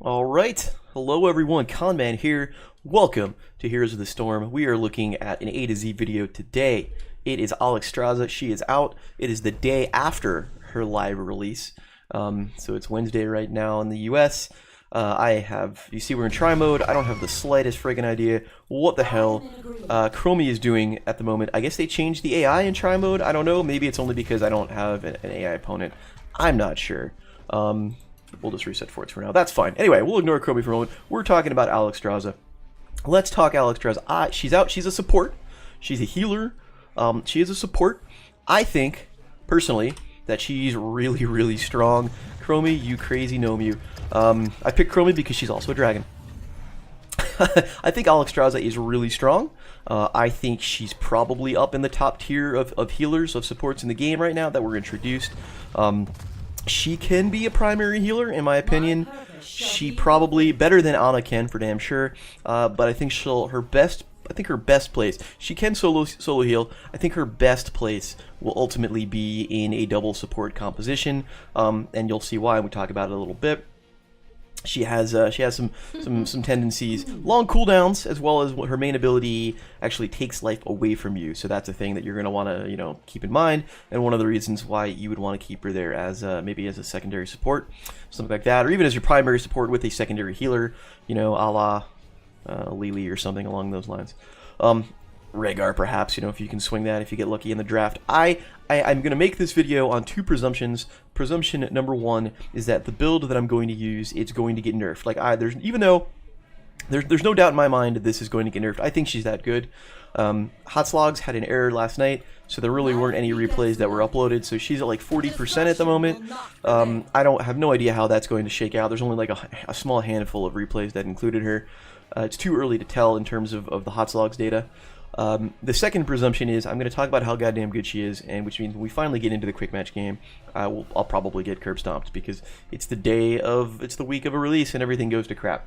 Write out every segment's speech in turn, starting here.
Alright, hello everyone, Conman here. Welcome to Heroes of the Storm. We are looking at an A to Z video today. It is Alexstrasza, she is out. It is the day after her live release. So it's Wednesday right now in the US. You see we're in try mode. I don't have the slightest friggin' idea what the hell Chromie is doing at the moment. I guess they changed the AI in try mode. I don't know, maybe it's only because I don't have an AI opponent. I'm not sure. We'll just reset forwards for now. That's fine. Anyway, we'll ignore Chromie for a moment. We're talking about Alexstrasza. Let's talk Alexstrasza. She's out. She's a support. She's a healer. She is a support. I think, personally, that she's really, really strong. Chromie, you crazy gnome you. I picked Chromie because she's also a dragon. I think Alexstrasza is really strong. I think she's probably up in the top tier of healers, of supports in the game right now that were introduced. She can be a primary healer, in my opinion. She probably better than Ana can, for damn sure. But I think her best place. She can solo heal. I think her best place will ultimately be in a double support composition, and you'll see why when we talk about it a little bit. She has some tendencies, long cooldowns, as well as her main ability actually takes life away from you. So that's a thing that you're going to want to keep in mind, and one of the reasons why you would want to keep her there as maybe as a secondary support, something like that, or even as your primary support with a secondary healer, a la Lily or something along those lines. Rhaegar, perhaps, if you can swing that, if you get lucky in the draft. I'm going to make this video on two presumptions. Presumption number one is that the build that I'm going to use, it's going to get nerfed. Even though there's no doubt in my mind that this is going to get nerfed, I think she's that good. Hotslogs had an error last night, so there really weren't any replays that were uploaded, so she's at like 40% at the moment. I have no idea how that's going to shake out. There's only like a small handful of replays that included her. It's too early to tell in terms of the Hotslogs data. The second presumption is I'm going to talk about how goddamn good she is, and which means when we finally get into the quick match game, I'll probably get curb stomped because it's the week of a release and everything goes to crap.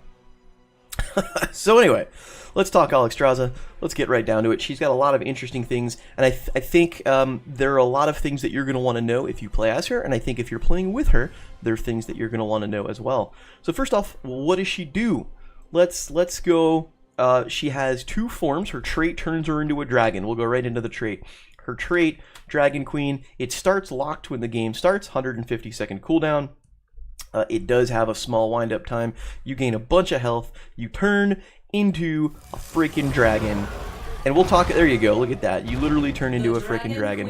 So anyway, let's talk Alexstrasza. Let's get right down to it. She's got a lot of interesting things, and I think there are a lot of things that you're going to want to know if you play as her, and I think if you're playing with her, there are things that you're going to want to know as well. So first off, what does she do? Let's go. She has two forms. Her trait turns her into a dragon. We'll go right into the trait. Her trait, Dragon Queen, it starts locked when the game starts, 150-second cooldown. It does have a small wind-up time. You gain a bunch of health. You turn into a freaking dragon. And we'll talk, there you go, look at that. You literally turn into a freaking dragon.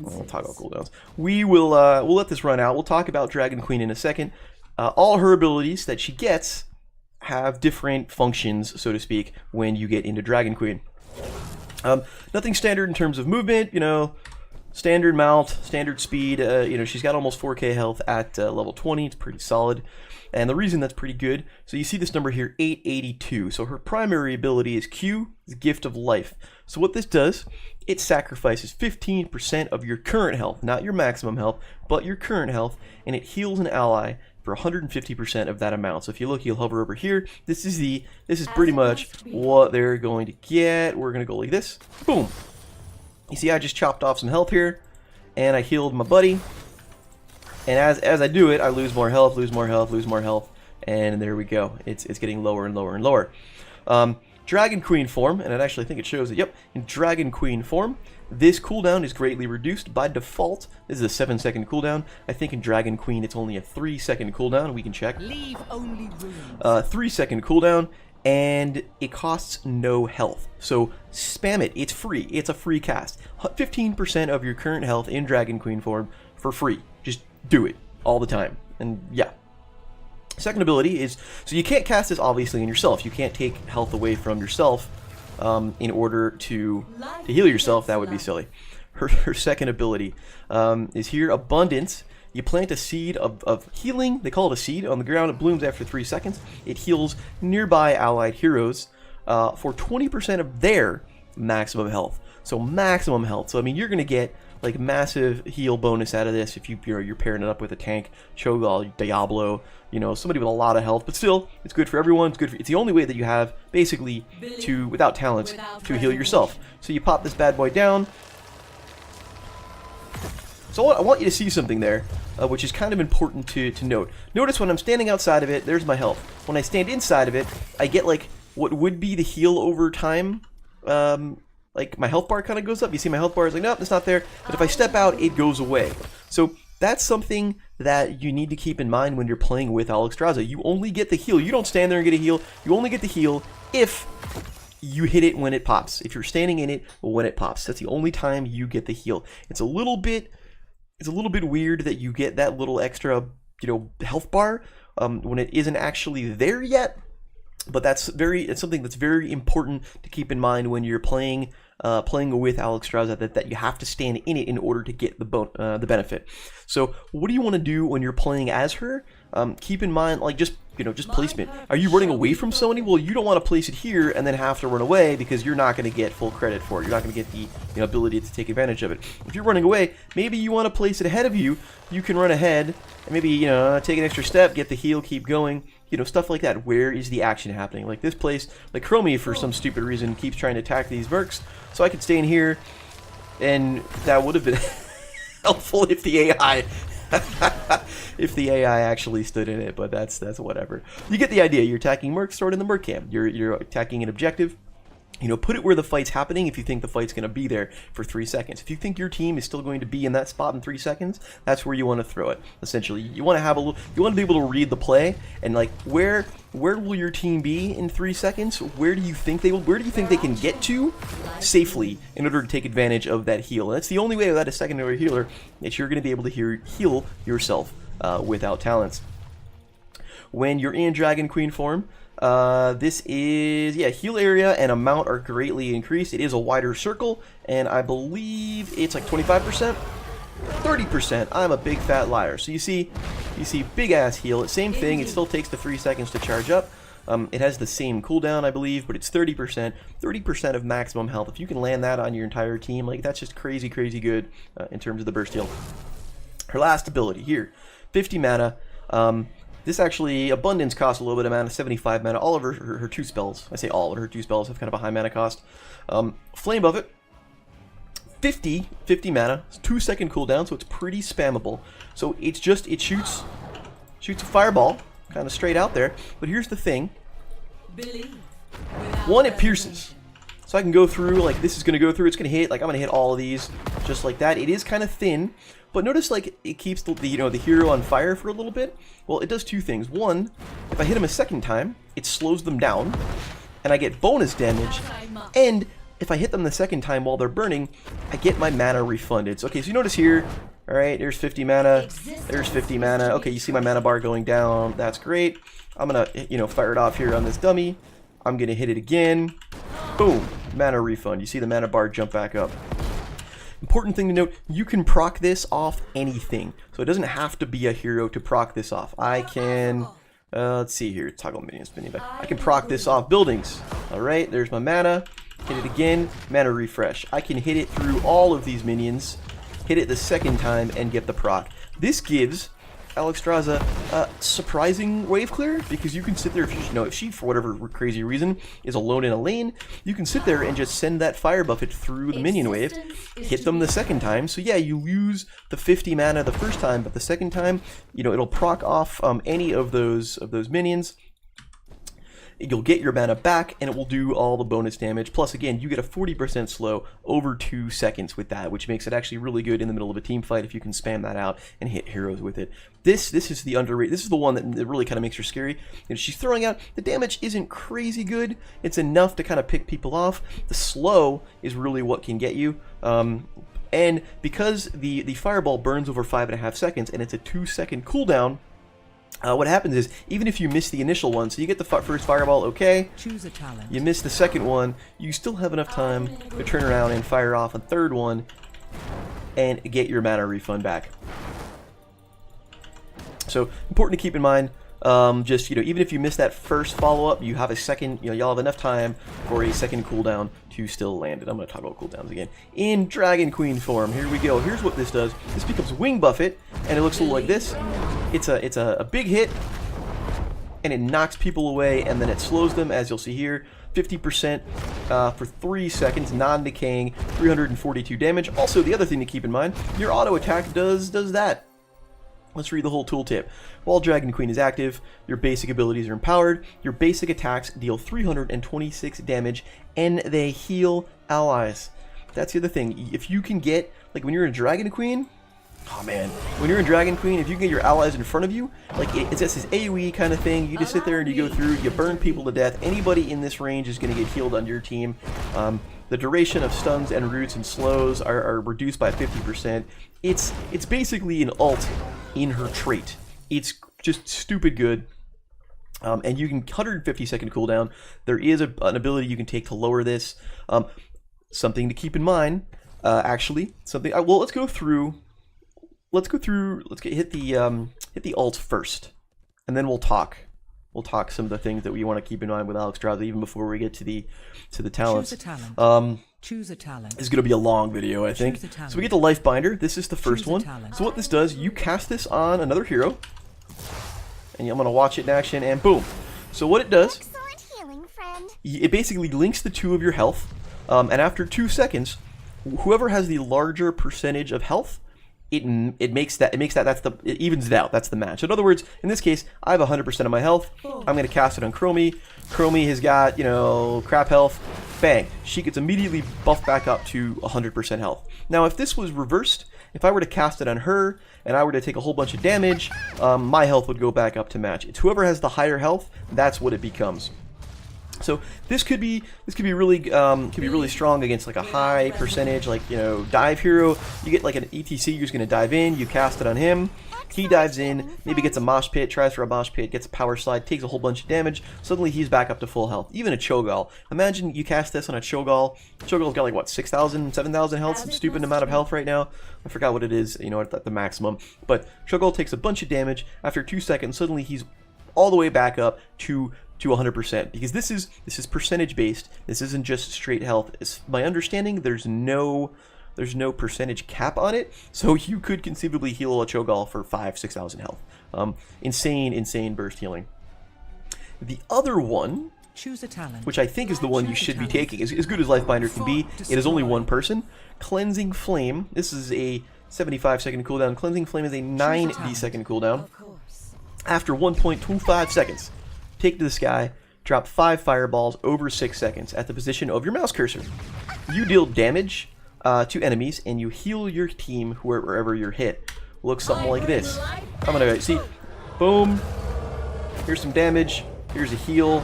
We'll talk about cooldowns. We'll let this run out. We'll talk about Dragon Queen in a second. All her abilities that she gets have different functions, so to speak, when you get into Dragon Queen. Nothing standard in terms of movement, standard mount, standard speed. She's got almost 4k health at level 20. It's pretty solid. And the reason that's pretty good, so you see this number here, 882. So her primary ability is Q, the Gift of Life. So what this does, it sacrifices 15% of your current health, not your maximum health, but your current health, and it heals an ally for 150% of that amount. So if you look, you'll hover over here. This is pretty much what they're going to get. We're going to go like this. Boom. You see, I just chopped off some health here, and I healed my buddy. And as I do it, I lose more health, lose more health, lose more health, and there we go. It's getting lower and lower and lower. Dragon Queen form, and I think it shows it. Yep, in Dragon Queen form, this cooldown is greatly reduced by default. This is a 7-second cooldown. I think in Dragon Queen it's only a 3-second cooldown. We can check. Leave only room. 3-second cooldown, and it costs no health. So spam it. It's free. It's a free cast. 15% of your current health in Dragon Queen form for free. Just do it all the time. And yeah. Second ability is, so you can't cast this obviously in yourself. You can't take health away from yourself in order to heal yourself. That would be silly. Her second ability is here, Abundance. You plant a seed of healing. They call it a seed on the ground. It blooms after 3 seconds. It heals nearby allied heroes for 20% of their maximum health. So maximum health. So I mean, you're going to get like massive heal bonus out of this if you're pairing it up with a tank, Cho'Gall, Diablo, somebody with a lot of health. But still, it's good for everyone. It's the only way that you have basically without talents to heal yourself. So you pop this bad boy down. So I want you to see something there. which is kind of important to note. Notice when I'm standing outside of it, there's my health. When I stand inside of it, I get like what would be the heal over time. Like my health bar kind of goes up. You see my health bar is like, nope, it's not there. But if I step out, it goes away. So that's something that you need to keep in mind when you're playing with Alexstrasza. You only get the heal. You don't stand there and get a heal. You only get the heal if you hit it when it pops. If you're standing in it when it pops. That's the only time you get the heal. It's a little bit weird that you get that little extra, health bar when it isn't actually there yet. But it's something that's very important to keep in mind when you're playing with Alexstrasza, that you have to stand in it in order to get the benefit. So what do you want to do when you're playing as her? Keep in mind, like, just placement. Are you running away from somebody? Well, you don't want to place it here and then have to run away, because you're not going to get full credit for it. You're not going to get the ability to take advantage of it. If you're running away, maybe you want to place it ahead of you. You can run ahead and maybe take an extra step, get the heal, keep going. Stuff like that. Where is the action happening? Like this place, like Chromie, for some stupid reason, keeps trying to attack these mercs. So I could stay in here, and that would have been helpful if the AI, actually stood in it. But that's whatever. You get the idea. You're attacking mercs, throw it in the merc camp. You're attacking an objective. Put it where the fight's happening if you think the fight's going to be there for 3 seconds. If you think your team is still going to be in that spot in 3 seconds, that's where you want to throw it. Essentially, you want to be able to read the play, and like where will your team be in 3 seconds? Where do you think they can get to safely in order to take advantage of that heal? And that's the only way without a secondary healer that you're going to be able to heal yourself without talents. When you're in Dragon Queen form, this is, heal area and amount are greatly increased. It is a wider circle, and I believe it's like 25%, 30%. I'm a big fat liar. So you see big ass heal. Same thing. It still takes the 3 seconds to charge up. It has the same cooldown, I believe, but it's 30% of maximum health. If you can land that on your entire team, like, that's just crazy good in terms of the burst heal. Her last ability here, 50 mana. This actually, Abundance costs a little bit of mana, 75 mana. All of her 2 spells, I say all, but her 2 spells have kind of a high mana cost. Flame Buffet, 50 mana, 2-second cooldown, so it's pretty spammable. So it shoots a fireball, kind of straight out there. But here's the thing. One, it pierces. So I can go through, like, this is going to go through, it's going to hit, like, I'm going to hit all of these just like that. It is kind of thin, but notice, like, it keeps the hero on fire for a little bit. Well, it does 2 things. One, if I hit him a second time, it slows them down, and I get bonus damage, and if I hit them the second time while they're burning, I get my mana refunded. So, okay, so you notice here, alright, there's 50 mana, there's 50 mana. Okay, you see my mana bar going down, that's great. I'm going to, fire it off here on this dummy. I'm going to hit it again. Boom, mana refund. You see the mana bar jump back up. Important thing to note, you can proc this off anything. So it doesn't have to be a hero to proc this off. I can, let's see here, toggle minions spinning back. I can proc this off buildings. Alright, there's my mana. Hit it again, mana refresh. I can hit it through all of these minions, hit it the second time, and get the proc. This gives Alexstrasza surprising wave clear, because you can sit there, if she for whatever crazy reason is alone in a lane, you can sit there and just send that fire buffet through the minion wave, hit them the second time. So yeah, you lose the 50 mana the first time, but the second time, it'll proc off any of those minions. You'll get your mana back, and it will do all the bonus damage. Plus, again, you get a 40% slow over 2 seconds with that, which makes it actually really good in the middle of a team fight if you can spam that out and hit heroes with it. This is the underrated. This is the one that really kind of makes her scary. And she's throwing out, the damage isn't crazy good. It's enough to kind of pick people off. The slow is really what can get you. And because the fireball burns over 5.5 seconds, and it's a 2-second cooldown, what happens is, even if you miss the initial one, so you get the first fireball, okay, choose a talent. You miss the second one, you still have enough time to turn around and fire off a third one and get your mana refund back. So, important to keep in mind, even if you miss that first follow-up, you have a second, y'all have enough time for a second cooldown to still land it. I'm going to talk about cooldowns again. In Dragon Queen form, here we go. Here's what this does. This becomes Wing Buffet, and it looks a little like this. It's a big hit, and it knocks people away, and then it slows them, as you'll see here. 50% for 3 seconds, non-decaying, 342 damage. Also, the other thing to keep in mind, your auto attack does that. Let's read the whole tooltip. While Dragon Queen is active, your basic abilities are empowered. Your basic attacks deal 326 damage, and they heal allies. That's the other thing. If you can get, like when you're in Dragon Queen, oh man, when you're in Dragon Queen, if you can get your allies in front of you, like it's just this AoE kind of thing. You just sit there and you go through, you burn people to death. Anybody in this range is going to get healed on your team. The duration of stuns and roots and slows are reduced by 50%. It's basically an ult in her trait. It's just stupid good. And you can 150-second cooldown. There is an ability you can take to lower this. Something to keep in mind, actually. Something. Well, let's go through. Let's hit the ult first, and then we'll talk. We'll talk some of the things that we want to keep in mind with Alexstrasza even before we get to the talents. Choose a talent. Choose a talent. This is going to be a long video, I think. So we get the life binder. This is the first one. So what this does, you cast this on another hero, and I'm going to watch it in action, and boom. So what it does, Excellent healing, friend. it basically links the two of your health, and after 2 seconds, whoever has the larger percentage of health, it evens it out. That's the match. So in other words, in this case, I have 100% of my health. I'm going to cast it on Chromie. Chromie has got, crap health. Bang. She gets immediately buffed back up to 100% health. Now, if this was reversed, if I were to cast it on her and I were to take a whole bunch of damage, my health would go back up to match. It's whoever has the higher health, that's what it becomes. So this could be really strong against like a high percentage, like dive hero. You get like an ETC who's going to dive in. You cast it on him. He dives in, maybe gets a mosh pit, tries for a mosh pit, gets a power slide, takes a whole bunch of damage. Suddenly he's back up to full health. Even a Cho'Gall. Imagine you cast this on a Cho'Gall. Cho'Gall's got like what, 6,000, 7,000 health, some stupid amount of health right now. I forgot what it is, at the maximum. But Cho'Gall takes a bunch of damage. After 2 seconds, suddenly he's all the way back up to 100%, because this is percentage based. This isn't just straight health. It's my understanding there's no percentage cap on it, so you could conceivably heal a Cho'Gall for 5,000-6,000 health. Insane burst healing. The other one, choose a talent, which I think is the one you should be taking, as good as Lifebinder can be. It is only one person. Cleansing Flame. This is a 75-second cooldown. Cleansing Flame is a 90-second cooldown. After 1.25 seconds. Take to the sky, drop 5 fireballs over 6 seconds at the position of your mouse cursor. You deal damage to enemies, and you heal your team wherever you're hit. Looks something like this. I'm gonna see, boom. Here's some damage. Here's a heal.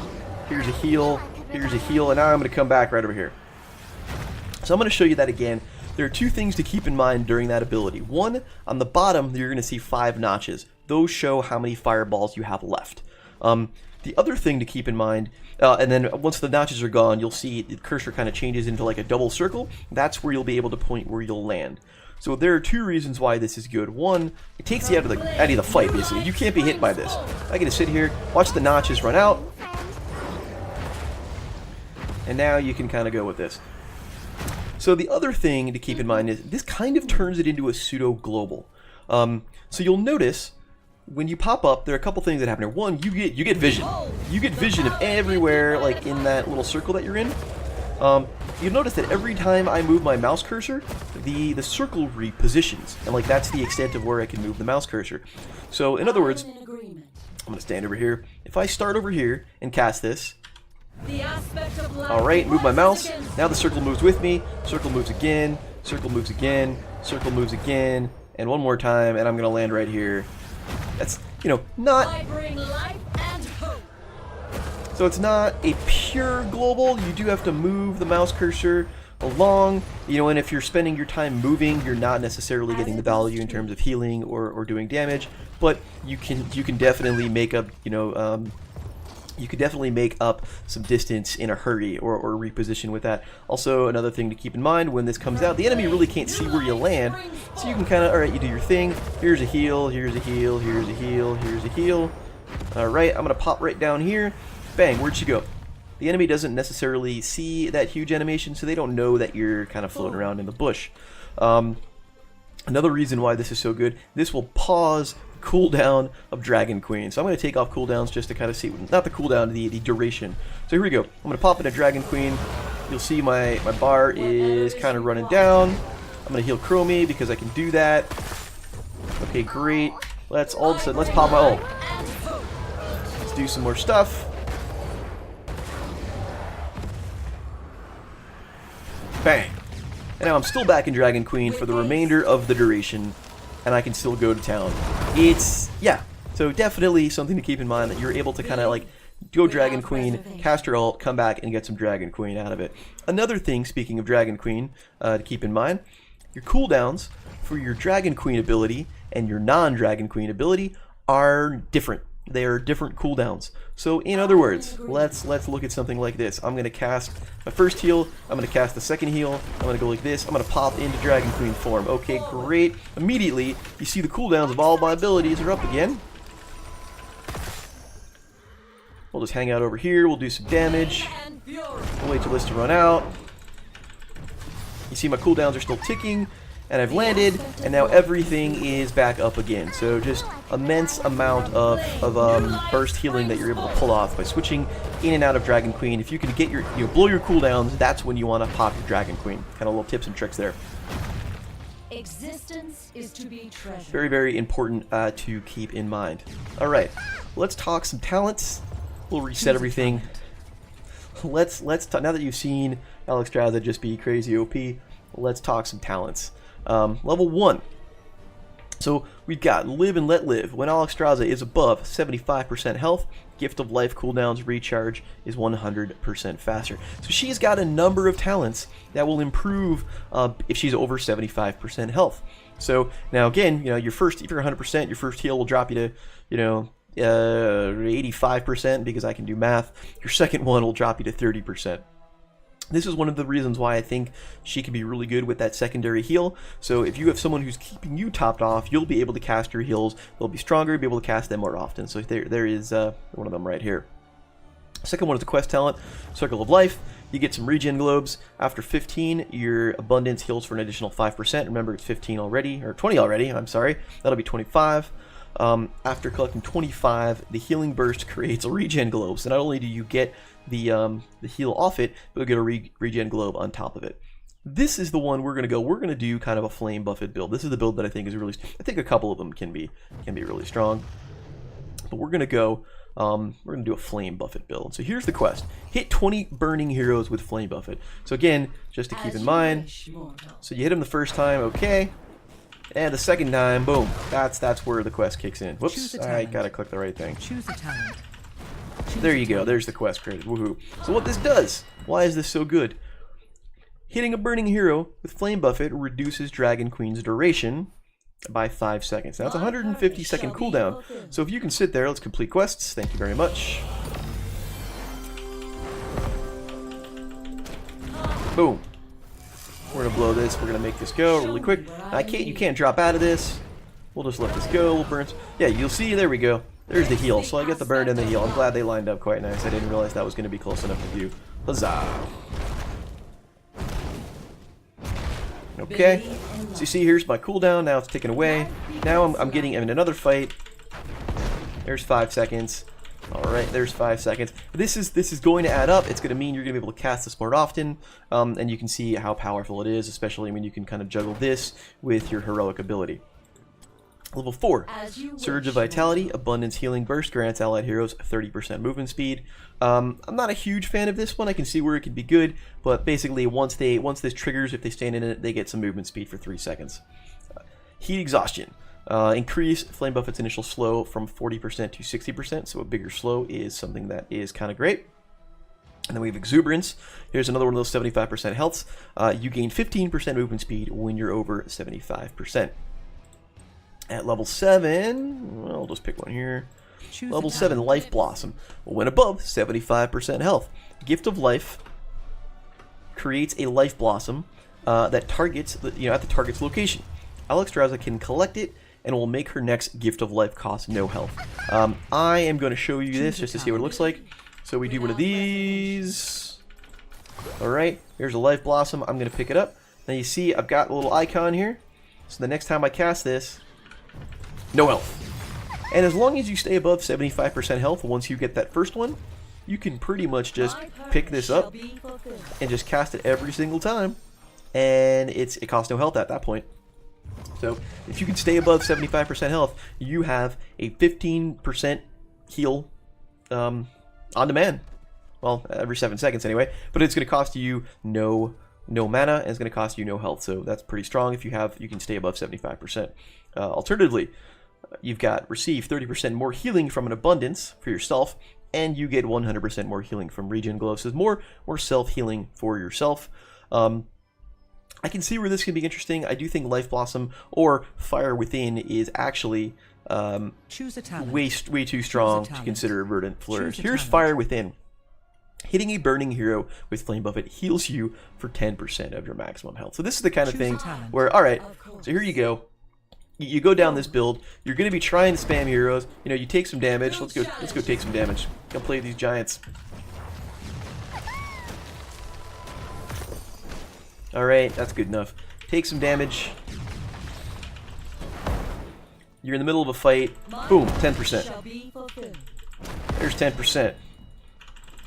Here's a heal. Here's a heal, and now I'm gonna come back right over here. So I'm gonna show you that again. There are 2 things to keep in mind during that ability. One, on the bottom, you're gonna see 5 notches. Those show how many fireballs you have left. The other thing to keep in mind, and then once the notches are gone, you'll see the cursor kind of changes into like a double circle. That's where you'll be able to point where you'll land. So there are 2 reasons why this is good. One, it takes you out of the fight, basically. You can't be hit by this. I get to sit here, watch the notches run out, and now you can kind of go with this. So the other thing to keep in mind is this kind of turns it into a pseudo-global. So you'll notice, when you pop up, there are a couple things that happen here. One, you get vision. You get vision of everywhere, like in that little circle that you're in. You'll notice that every time I move my mouse cursor, the circle repositions, and like that's the extent of where I can move the mouse cursor. So in other words, I'm gonna stand over here. If I start over here and cast this, all right, move my mouse. Now the circle moves with me. Circle moves again. Circle moves again. Circle moves again, and one more time, and I'm gonna land right here. That's, not... So it's not a pure global. You do have to move the mouse cursor along, and if you're spending your time moving, you're not necessarily getting the value in terms of healing or doing damage, but you can definitely make up, you could definitely make up some distance in a hurry or reposition with that. Also, another thing to keep in mind, when this comes out, the enemy really can't see where you land, so you can kind of, alright, you do your thing. Here's a heal, here's a heal, here's a heal, here's a heal. Alright, I'm going to pop right down here. Bang, where'd she go? The enemy doesn't necessarily see that huge animation, so they don't know that you're kind of floating around in the bush. Another reason why this is so good, this will pause cooldown of Dragon Queen. So I'm going to take off cooldowns just to kind of see, not the cooldown, the duration. So here we go. I'm going to pop into Dragon Queen. You'll see my bar is kind of running down. I'm going to heal Chromie because I can do that. Okay, great. let's all of a sudden, let's pop my ult. Let's do some more stuff. Bang. And now I'm still back in Dragon Queen for the remainder of the duration, and I can still go to town. It's, yeah, so definitely something to keep in mind, that you're able to kind of like go Dragon Queen, cast your ult, come back, and get some Dragon Queen out of it. Another thing, speaking of Dragon Queen, to keep in mind, your cooldowns for your Dragon Queen ability and your non-Dragon Queen ability are different. They are different cooldowns. So in other words, let's look at something like this. I'm going to cast my first heal, I'm going to cast the second heal, I'm going to go like this, I'm going to pop into Dragon Queen form. Okay, great. Immediately, you see the cooldowns of all my abilities are up again. We'll just hang out over here, we'll do some damage. We'll wait till this to run out. You see my cooldowns are still ticking, and I've landed, and now everything is back up again. So just immense amount of burst healing that you're able to pull off by switching in and out of Dragon Queen. If you can get your, blow your cooldowns, that's when you want to pop your Dragon Queen. Kind of little tips and tricks there. Existence is to be treasured. Very, very important to keep in mind. All right, let's talk some talents. We'll reset everything. Let's talk, now that you've seen Alexstrasza just be crazy OP, let's talk some talents. Level 1. So we've got Live and Let Live. When Alexstrasza is above 75% health, Gift of Life cooldowns recharge is 100% faster. So she's got a number of talents that will improve if she's over 75% health. So now again, if you're 100%, your first heal will drop you to, 85% because I can do math. Your second one will drop you to 30%. This is one of the reasons why I think she can be really good with that secondary heal. So if you have someone who's keeping you topped off, you'll be able to cast your heals. They'll be stronger, be able to cast them more often. So there is one of them right here. Second one is the quest talent, Circle of Life. You get some regen globes. After 15, your abundance heals for an additional 5%. Remember, it's 15 already, or 20 already, I'm sorry. That'll be 25. After collecting 25, the healing burst creates a regen globe. So not only do you get the heal off it, but you'll get a regen globe on top of it. This is the one we're gonna do kind of a flame buffet build. This is the build that I think is really, I think a couple of them can be really strong. But we're gonna do a flame buffet build. So here's the quest: hit 20 burning heroes with flame buffet. So again, just to keep in mind, so you hit them the first time, okay. And the second time, boom. That's where the quest kicks in. Whoops, I gotta click the right thing. Choose a talent. There you go, there's the quest created. Woohoo. So what this does, why is this so good? Hitting a burning hero with Flame Buffet reduces Dragon Queen's duration by 5 seconds. Now it's a 150-second cooldown. So if you can sit there, let's complete quests. Thank you very much. Boom. We're gonna blow this. We're gonna make this go really quick. Now, you can't drop out of this. We'll just let this go. We'll burn. Yeah, you'll see. There we go. There's the heal. So I get the burn and the heal. I'm glad they lined up quite nice. I didn't realize that was gonna be close enough to do. Huzzah! Okay. So you see, here's my cooldown. Now it's ticking away. Now I'm getting in another fight. There's 5 seconds. Alright, there's 5 seconds. This is going to add up. It's going to mean you're going to be able to cast this more often, and you can see how powerful it is, especially when you can kind of juggle this with your heroic ability. Level 4, Surge of Vitality, Abundance Healing Burst, grants allied heroes 30% movement speed. I'm not a huge fan of this one. I can see where it could be good, but basically once this triggers, if they stand in it, they get some movement speed for 3 seconds. Heat Exhaustion. Increase Flame Buffet's initial slow from 40% to 60%, so a bigger slow is something that is kind of great. And then we have Exuberance. Here's another one of those 75% healths. You gain 15% movement speed when you're over 75%. At level 7, well, I'll just pick one here. Level 7, Life Blossom. When above 75% health. Gift of Life creates a Life Blossom that targets at the target's location. Alexstrasza can collect it and will make her next Gift of Life cost no health. I am going to show you this just to see what it looks like. So we do one of these. Alright, here's a Life Blossom. I'm going to pick it up. Now you see I've got a little icon here. So the next time I cast this, no health. And as long as you stay above 75% health once you get that first one, you can pretty much just pick this up and just cast it every single time. And it costs no health at that point. So if you can stay above 75% health, you have a 15% heal on demand. Well, every 7 seconds anyway. But it's going to cost you no mana, and it's going to cost you no health. So that's pretty strong if you can stay above 75%. Alternatively, you've got receive 30% more healing from an abundance for yourself, and you get 100% more healing from regen glow. So more self-healing for yourself. I can see where this can be interesting. I do think Life Blossom or Fire Within is actually Choose a talent. way too strong to consider a Verdant Flourish. Here's talent. Fire Within. Hitting a burning hero with Flame Buffet heals you for 10% of your maximum health. So this is the kind of thing where, alright, so here you go. You go down this build, you're going to be trying to spam heroes, you know, you take some damage. Let's go take some damage. Come play these giants. Alright, that's good enough. Take some damage. You're in the middle of a fight. Boom, 10%. There's 10%.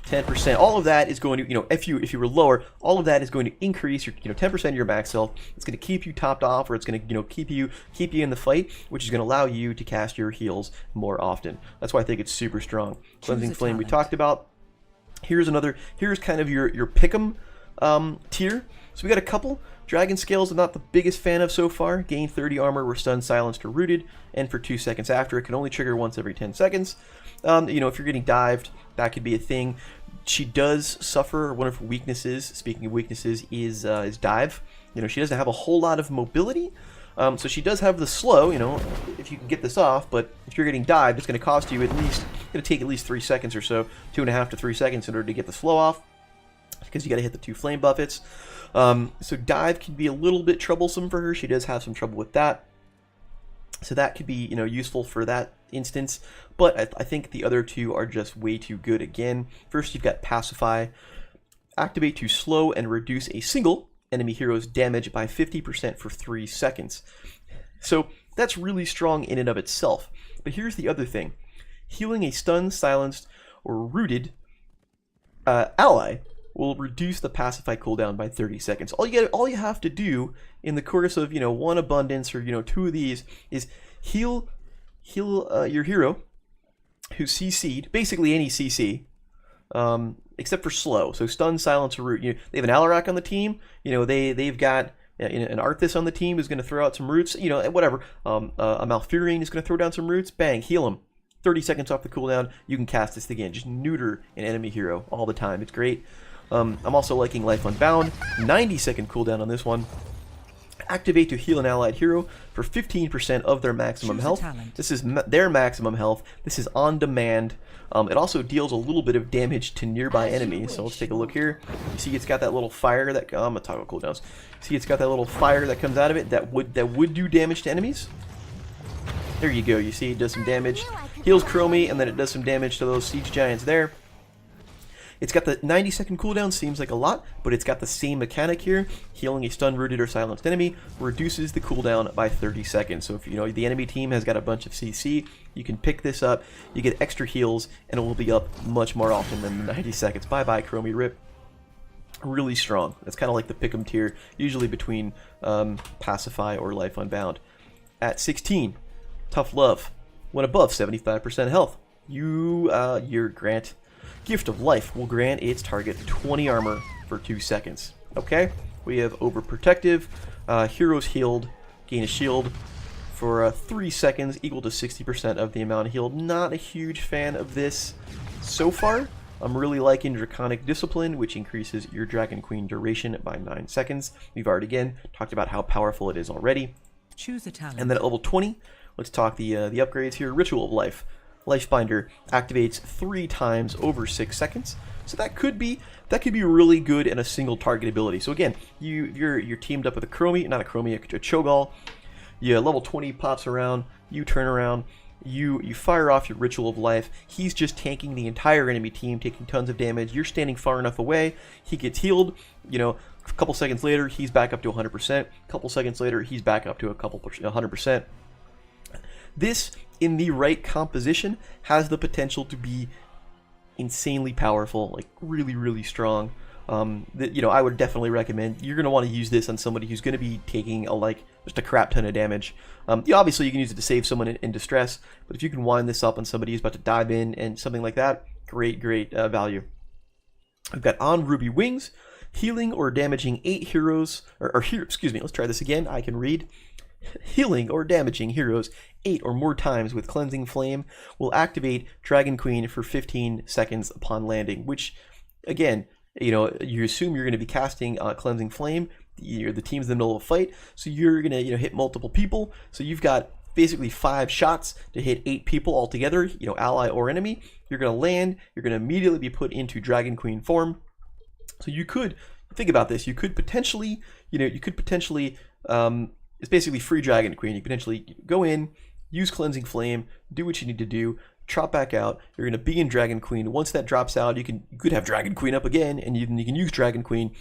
10%. All of that is going to, you know, if you were lower, all of that is going to increase your, 10% of your max health. It's going to keep you topped off, or it's going to, keep you in the fight, which is going to allow you to cast your heals more often. That's why I think it's super strong. Cleansing Flame we talked about. Here's kind of your pick'em tier. So we got a couple. Dragon Scales I'm not the biggest fan of so far. Gain 30 armor, we're stunned, silenced, or rooted, and for 2 seconds after. It can only trigger once every 10 seconds. If you're getting dived, that could be a thing. She does suffer, one of her weaknesses, speaking of weaknesses, is dive. She doesn't have a whole lot of mobility. So she does have the slow, if you can get this off, but if you're getting dived, it's going to cost you it's going to take at least 3 seconds or so, 2.5 to 3 seconds in order to get the slow off, because you got to hit the 2 flame buffets. So dive can be a little bit troublesome for her. She does have some trouble with that. So that could be, useful for that instance. But I think the other two are just way too good again. First, you've got Pacify. Activate to slow and reduce a single enemy hero's damage by 50% for 3 seconds. So that's really strong in and of itself. But here's the other thing. Healing a stunned, silenced, or rooted ally will reduce the Pacify cooldown by 30 seconds. All you have to do in the course of, one abundance or, 2 of these is heal your hero who's CC'd, basically any CC, except for slow. So stun, silence, or root. They have an Alarak on the team. They've got an Arthas on the team who's going to throw out some roots. Whatever. A Malfurion is going to throw down some roots. Bang, heal him. 30 seconds off the cooldown. You can cast this again. Just neuter an enemy hero all the time. It's great. I'm also liking Life Unbound. 90-second cooldown on this one. Activate to heal an allied hero for 15% of their maximum health. This is their maximum health. This is on demand. It also deals a little bit of damage to nearby enemies. So let's take a look here. You see, it's got that little fire that I'm gonna toggle cooldowns. See, it's got that little fire that comes out of it that would do damage to enemies. There you go. You see, it does some damage, heals Chromie, and then it does some damage to those siege giants there. It's got the 90-second cooldown, seems like a lot, but it's got the same mechanic here. Healing a stunned, rooted, or silenced enemy reduces the cooldown by 30 seconds. So if the enemy team has got a bunch of CC, you can pick this up, you get extra heals, and it will be up much more often than the 90 seconds. Bye-bye, Chromie Rip. Really strong. That's kind of like the pick'em tier, usually between Pacify or Life Unbound. At 16, Tough Love. When above 75% health, your grant Gift of Life will grant its target 20 armor for 2 seconds. Okay, we have Overprotective. Heroes healed gain a shield for 3 seconds, equal to 60% of the amount healed. Not a huge fan of this so far. I'm really liking Draconic Discipline, which increases your Dragon Queen duration by 9 seconds. We've already, again, talked about how powerful it is already. Choose a talent. And then at level 20, let's talk the upgrades here. Ritual of Life. Lifebinder activates 3 times over 6 seconds. So that could be really good in a single target ability. So again, you're teamed up with a Cho'Gall. Yeah, level 20 pops around, you turn around, you fire off your Ritual of Life. He's just tanking the entire enemy team, taking tons of damage. You're standing far enough away, he gets healed, a couple seconds later he's back up to 100%. A couple seconds later he's back up to 100%. This, in the right composition, has the potential to be insanely powerful, like really, really strong. I would definitely recommend, you're going to want to use this on somebody who's going to be taking a just a crap ton of damage. Obviously, you can use it to save someone in distress, but if you can wind this up on somebody who's about to dive in and something like that, great value. We've got on Ruby Wings, healing or damaging 8 heroes, excuse me, let's try this again. I can read. Healing or damaging heroes 8 or more times with Cleansing Flame will activate Dragon Queen for 15 seconds upon landing, which, again, you assume you're going to be casting Cleansing Flame. The team's in the middle of a fight, so you're going to hit multiple people. So you've got basically 5 shots to hit 8 people altogether, ally or enemy. You're going to land. You're going to immediately be put into Dragon Queen form. So you could think about this. You could potentially, it's basically free Dragon Queen. You potentially go in, use Cleansing Flame, do what you need to do, drop back out. You're going to be in Dragon Queen. Once that drops out, you could have Dragon Queen up again, and you can use Dragon Queen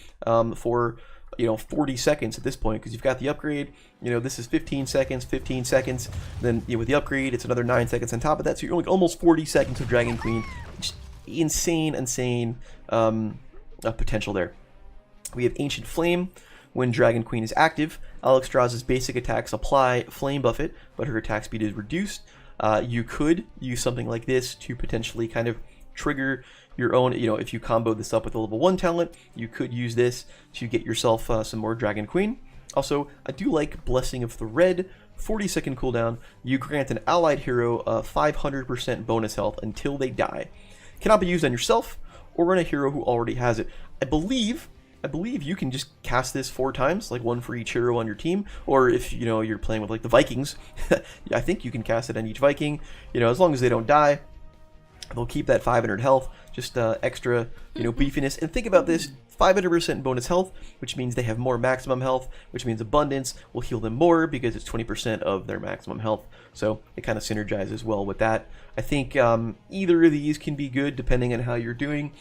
for 40 seconds at this point, because you've got the upgrade. This is 15 seconds. Then with the upgrade, it's another 9 seconds on top of that. So you're like almost 40 seconds of Dragon Queen. Just insane potential there. We have Ancient Flame. When Dragon Queen is active, Alexstrasza's basic attacks apply Flame Buffet, but her attack speed is reduced. You could use something like this to potentially kind of trigger your own, if you combo this up with a level 1 talent, you could use this to get yourself some more Dragon Queen. Also, I do like Blessing of the Red, 40-second cooldown. You grant an allied hero a 500% bonus health until they die. Cannot be used on yourself or on a hero who already has it. I believe you can just cast this 4 times, like 1 for each hero on your team, or if you're playing with like the Vikings, I think you can cast it on each Viking. As long as they don't die, they'll keep that 500 health, just extra beefiness. And think about this: 500% bonus health, which means they have more maximum health, which means abundance will heal them more because it's 20% of their maximum health. So it kind of synergizes well with that. I think either of these can be good depending on how you're doing.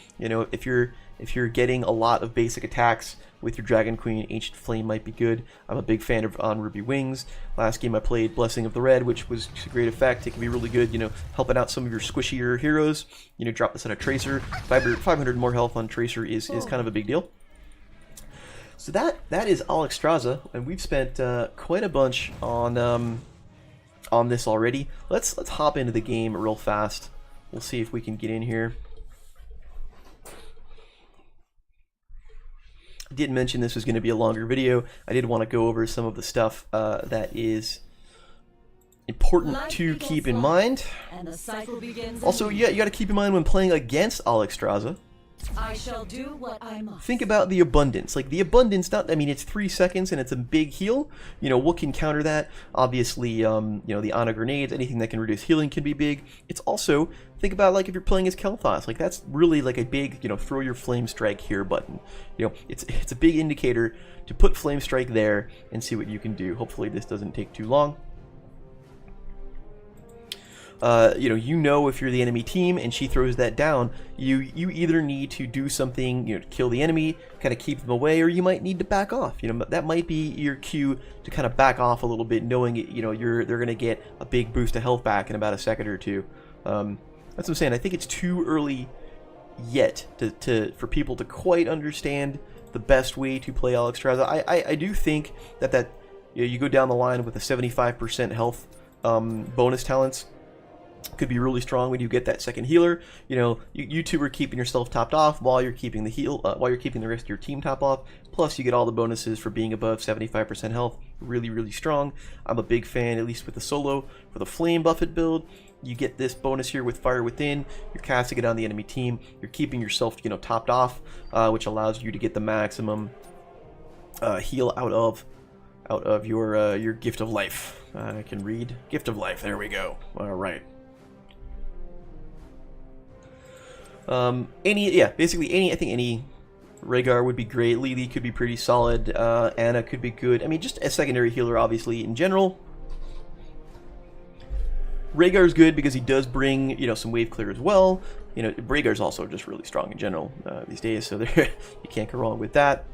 If you're getting a lot of basic attacks with your Dragon Queen, Ancient Flame might be good. I'm a big fan of On Ruby Wings. Last game I played Blessing of the Red, which was a great effect. It can be really good, helping out some of your squishier heroes. Drop this on a Tracer. 500 more health on Tracer is kind of a big deal. So that is Alexstrasza, and we've spent quite a bunch on this already. Let's hop into the game real fast. We'll see if we can get in here. I did mention this was going to be a longer video. I did want to go over some of the stuff that is important to keep in mind. Also, yeah, you got to keep in mind when playing against Alexstrasza. I shall do what I must. Think about the abundance. Like the abundance, it's 3 seconds and it's a big heal. What can counter that? Obviously, the Ana grenades, anything that can reduce healing can be big. It's also, think about like if you're playing as Kel'Thas, like that's really like a big, throw your Flame Strike here button. It's a big indicator to put Flame Strike there and see what you can do. Hopefully this doesn't take too long. If you're the enemy team and she throws that down, you either need to do something, to kill the enemy, kind of keep them away, or you might need to back off. That might be your cue to kind of back off a little bit, knowing they're going to get a big boost of health back in about a second or two. That's what I'm saying. I think it's too early yet for people to quite understand the best way to play Alexstrasza. I do think that you go down the line with a 75% health bonus talents. Could be really strong when you get that second healer. You two are keeping yourself topped off while you're keeping the rest of your team top off. Plus, you get all the bonuses for being above 75% health. Really strong. I'm a big fan, at least with the solo, for the Flame Buffet build. You get this bonus here with Fire Within. You're casting it on the enemy team. You're keeping yourself, topped off, which allows you to get the maximum heal out of your Gift of Life. I can read Gift of Life. There we go. All right. Basically I think any Rhaegar would be great. Lily could be pretty solid. Anna could be good. Just a secondary healer, obviously, in general. Rhaegar's good because he does bring, some wave clear as well. Rhaegar's also just really strong in general these days, so you can't go wrong with that.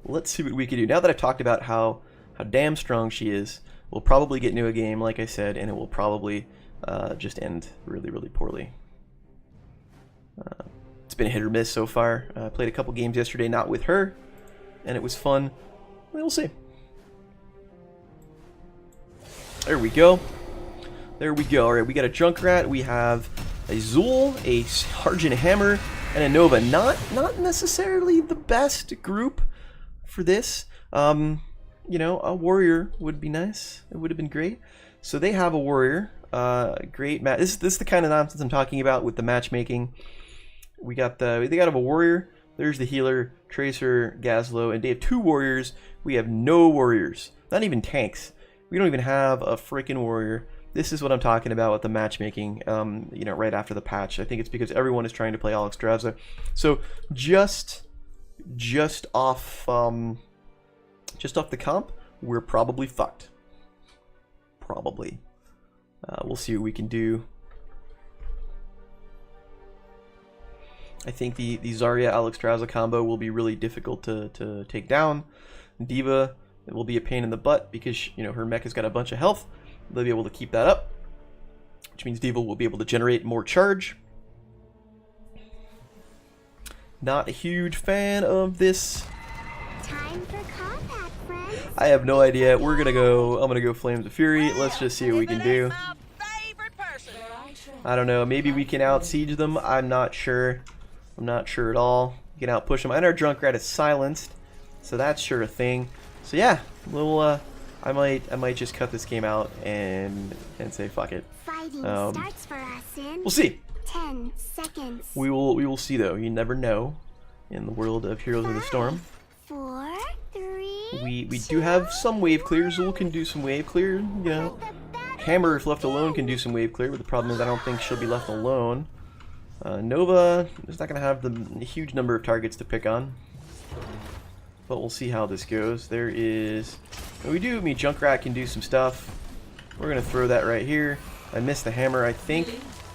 Let's see what we can do. Now that I've talked about how damn strong she is, we'll probably get into a game, like I said, and it will probably just end really poorly. It's been hit or miss so far. I played a couple games yesterday, not with her, and it was fun. We'll see. There we go. There we go. All right, we got a Junkrat. We have a Zool, a Sergeant Hammer, and a Nova. Not necessarily the best group for this. You know, a warrior would be nice. It would have been great. So they have a warrior. Great match. This is the kind of nonsense I'm talking about with the matchmaking. They got a warrior. There's the healer, Tracer, Gazlo, and they have 2 warriors. We have no warriors. Not even tanks. We don't even have a freaking warrior. This is what I'm talking about with the matchmaking, you know, right after the patch. I think it's because everyone is trying to play Alexstrasza. So just off the comp, we're probably fucked. Probably. We'll see what we can do. I think the Zarya Alexstrasza combo will be really difficult to take down. D.Va, it will be a pain in the butt because, you know, her mech has got a bunch of health. They'll be able to keep that up, which means D.Va will be able to generate more charge. Not a huge fan of this. Time for combat, friends. I have no idea. I'm gonna go Flames of Fury. Let's just see what we can do. I don't know. Maybe we can out siege them. I'm not sure. I'm not sure at all. We can out push them. And our Junkrat is silenced, so that's sure a thing. So yeah, we'll I might just cut this game out and say fuck it. Fighting starts for us in We'll see. 10 seconds. We will see though. You never know in the world of Heroes of the Storm. 4, 3. We do have some wave clear. Zool can do some wave clear, you know. Hammer, if left alone, can do some wave clear, but the problem is I don't think she'll be left alone. Nova is not going to have the huge number of targets to pick on, but we'll see how this goes. There is... Junkrat can do some stuff. We're going to throw that right here. I missed the hammer, I think.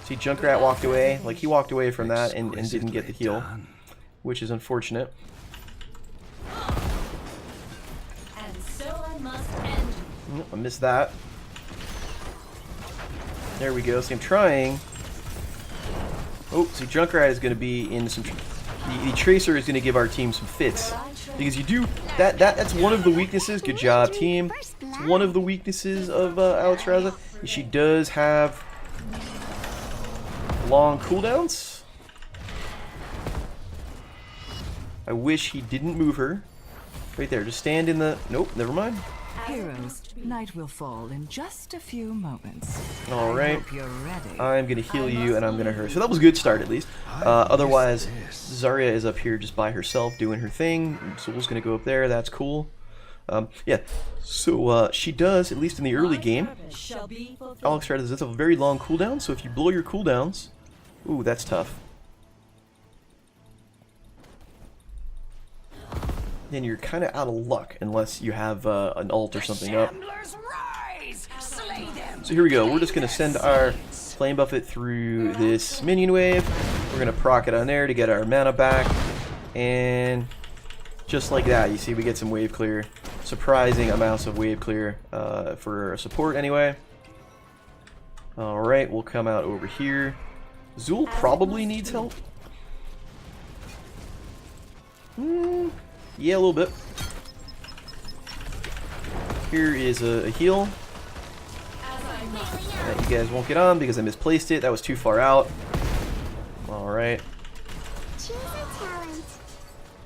See, Junkrat walked away. Like, he walked away from that and didn't get the heal, which is unfortunate. And so I must end. I missed that. There we go. See, I'm trying. Oh, see, Junkrat is going to be in some... The Tracer is going to give our team some fits. Because you do... That's one of the weaknesses. Good job, team. It's one of the weaknesses of Alexstrasza. She does have long cooldowns. I wish he didn't move her. Right there. Just stand in the... Nope, never mind. Heroes, night will fall in just a few moments. Alright. You're ready. I'm going to heal you and I'm going to hurt. So that was a good start at least. Otherwise, Zarya is up here just by herself doing her thing. Zool's going to go up there. That's cool. Yeah. So she does, at least in the early game. Alexstrasza does a very long cooldown. So if you blow your cooldowns... Ooh, that's tough. Then you're kind of out of luck unless you have an ult or something up. So here we go. We're just going to send our Flame Buffet through this minion wave. We're going to proc it on there to get our mana back. And just like that, you see we get some wave clear. Surprising amounts of wave clear for support anyway. Alright, we'll come out over here. Zool probably needs help. Yeah, a little bit. Here is a heal. That you guys won't get on because I misplaced it. That was too far out. Alright.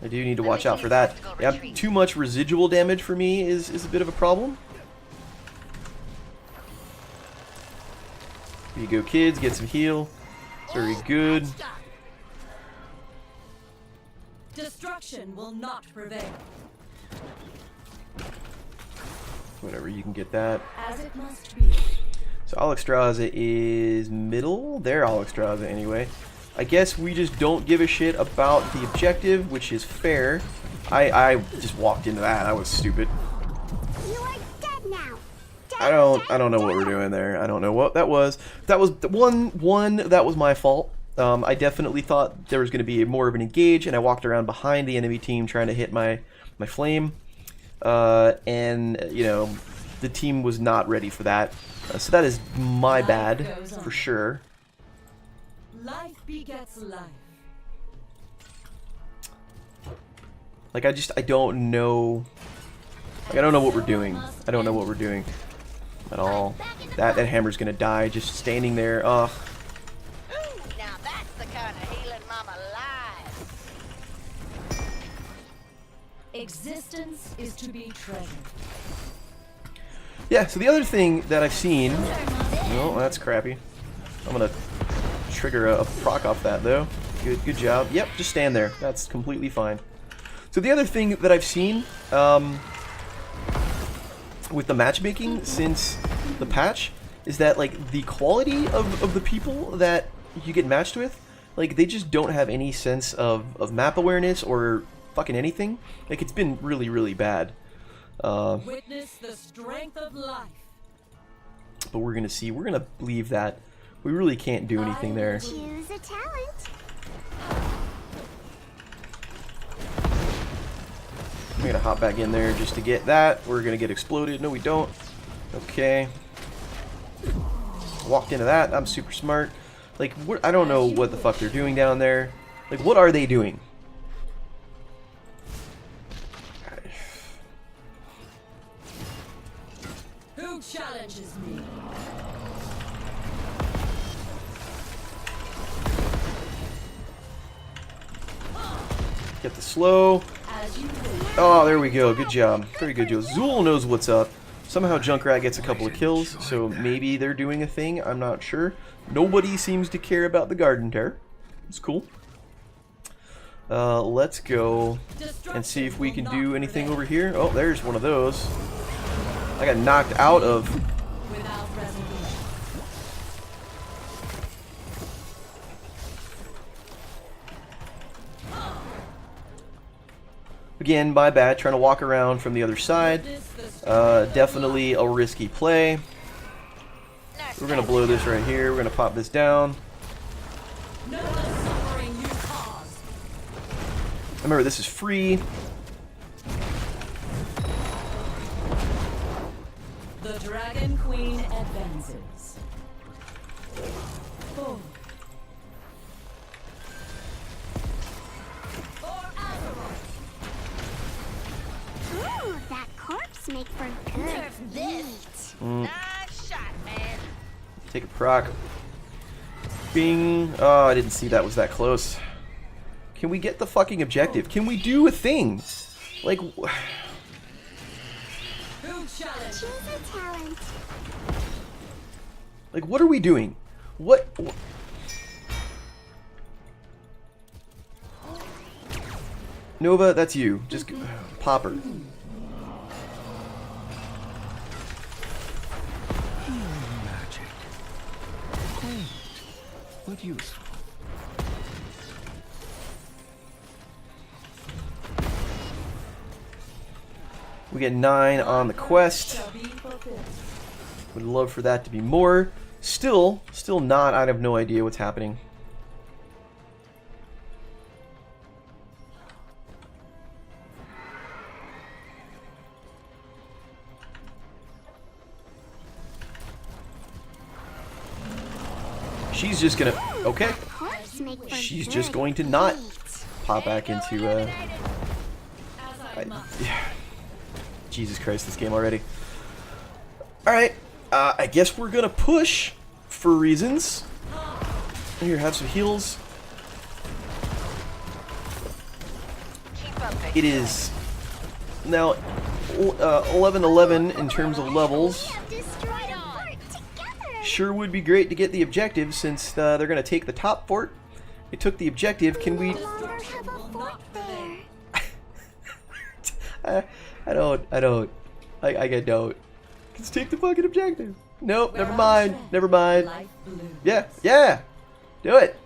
I do need to watch out for that. Yeah, too much residual damage for me is a bit of a problem. Here you go, kids. Get some heal. Very good. Destruction will not prevail. Whatever, you can get that. As it must be. So Alexstrasza is middle. They're Alexstrasza anyway. I guess we just don't give a shit about the objective, which is fair. I just walked into that. That was stupid. You are dead now. I don't know what we're doing there. I don't know what that was. That was one that was my fault. I definitely thought there was going to be more of an engage, and I walked around behind the enemy team trying to hit my flame. And, you know, the team was not ready for that. So that is my bad, for sure. Life begets life. Like, I don't know. Like, I don't know what we're doing. I don't know what we're doing at all. That hammer's gonna die just standing there. Ugh. Now that's the kind of healing mama lies. Existence is to be treasured. Yeah, so the other thing that I've seen... No, that's crappy. I'm gonna trigger a proc off that, though. Good job. Yep, just stand there. That's completely fine. So the other thing that I've seen with the matchmaking since the patch is that, like, the quality of the people that you get matched with, like, they just don't have any sense of map awareness or fucking anything. Like, it's been really, really bad. Witness the strength of life. But we're gonna see. We're gonna leave that. We really can't do anything there. Choose a talent. I'm gonna hop back in there just to get that. We're gonna get exploded. No, we don't. Okay. Walked into that. I'm super smart. Like, what? I don't know what the fuck they're doing down there. Like, what are they doing? Who challenges me? Get the slow. As you will. Oh, there we go. Good job. Very good, Joe. Zool knows what's up. Somehow Junkrat gets a couple of kills, so maybe they're doing a thing. I'm not sure. Nobody seems to care about the Garden Terror. It's cool. Let's go and see if we can do anything over here. Oh, there's one of those. I got knocked out of... Without reservation. Again, my bad. Trying to walk around from the other side. Definitely a risky play. We're going to blow this right here. We're going to pop this down. No suffering you cause. Remember, this is free. The Dragon Queen advances. Boom. For Azeroth. Ooh, that corpse make for good Nerf this. meat. Nice shot, man. Take a proc. Bing. Oh, I didn't see that was that close. Can we get the fucking objective? Can we do a thing? Like... Who challenges? Choose a talent. Like, what are we doing? What? Nova, that's you. Just pop her. Magic. Quaint, but useful. We get 9 on the quest. Shall be fulfilled. Would love for that to be more. Still not. I have no idea what's happening. She's just gonna... Okay. Corpse make for She's good just going to not meat. pop back into... As I must. Yeah. Jesus Christ, this game already. Alright. I guess we're gonna push for reasons. Here, have some heals. Keep up the It is now 11-11 in terms of levels. Have destroyed a fort together. Sure would be great to get the objective since they're going to take the top fort. They took the objective. Can we... No longer have a fort there. I don't. I don't. Let's take the fucking objective. Nope, never mind. Never mind. Life blooms. Yeah. Do it.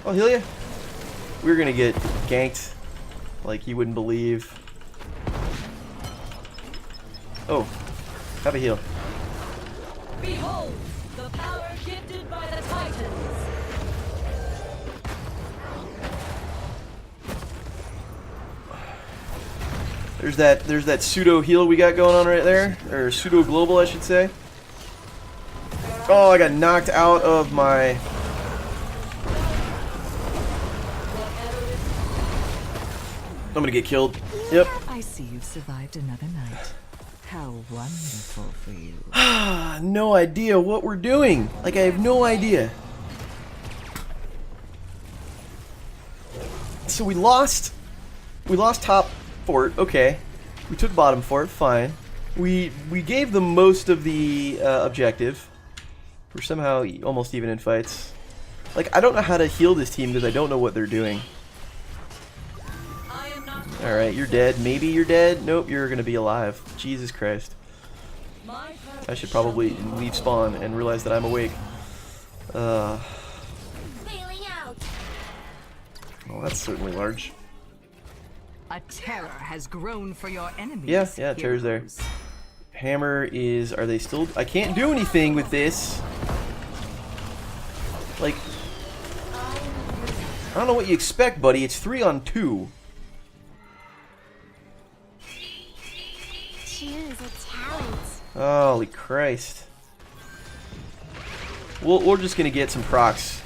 I'll heal you. We're gonna get ganked like you wouldn't believe. Oh, have a heal. Behold, the power gifted by the Titans. There's that pseudo heal we got going on right there, or pseudo global, I should say. Oh, I got knocked out of my. Whatever it I'm gonna get killed. Yep. I see you've survived another night. How wonderful for you. No idea what we're doing. Like, I have no idea. So we lost top fort. Okay. We took bottom fort. Fine. We gave them most of the objective. We're somehow almost even in fights. Like, I don't know how to heal this team because I don't know what they're doing. Alright, you're dead. Maybe you're dead. Nope, you're gonna be alive. Jesus Christ. I should probably leave spawn and realize that I'm awake. Bailing out. Well, that's certainly large. A terror has grown for your enemies. Yeah, terror's there. Hammer is... Are they still... I can't do anything with this. Like... I don't know what you expect, buddy. It's 3-on-2. Choose a talent. Holy Christ. We're just gonna get some procs